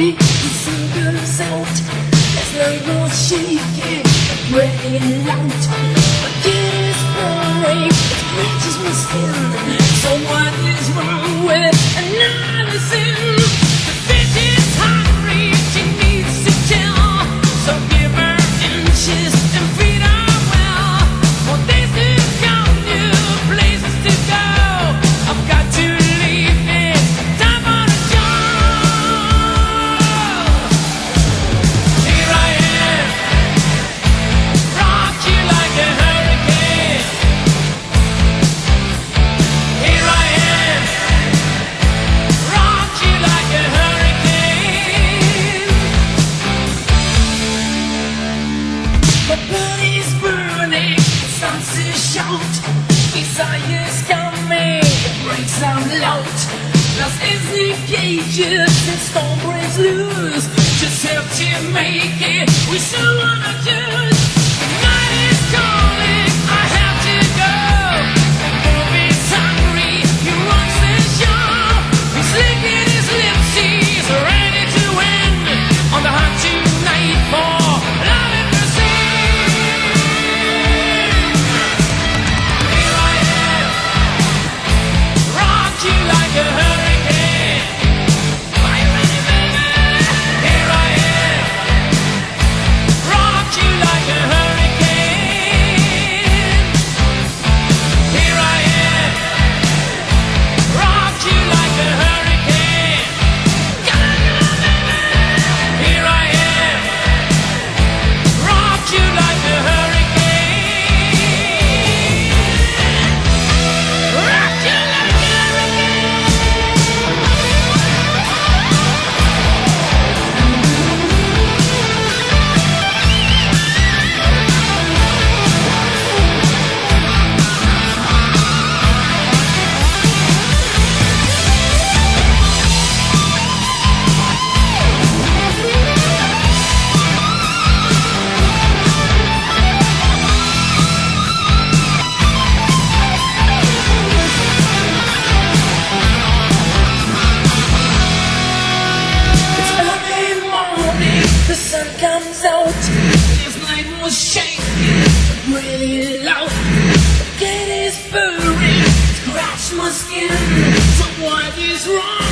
morning, the sun goes out. There's no more shaking, breaking out. My kid is burning, it reaches my skin. So what is wrong with another sin? The bitch is hungry, she needs to chill. So give her inches and feed her well. For days to come, new places to go. I've got to leave it, time for the show. Here I am, rock you like a hurricane. Here I am, rock you like a hurricane. My body's burning, it starts to shout. Desire's coming, it breaks out loud. Lost is the cages, the storm breaks loose. Just help to make it, we still wanna choose. The night is calling, I have to go. The movie's hungry, he runs the show. He's licking his lips, he's ready to win. On the hunt tonight for love and mercy. Here I am, rock you like a hurricane. Are you ready, baby? Here I am, rock you like a hurricane. Here I am, rock you like a hurricane. Here I am, rock you like a hurricane. Rock you like a It's early morning, the sun comes out. This night was shaking, really loud. The cat is purring, scratch my skin. So what is wrong?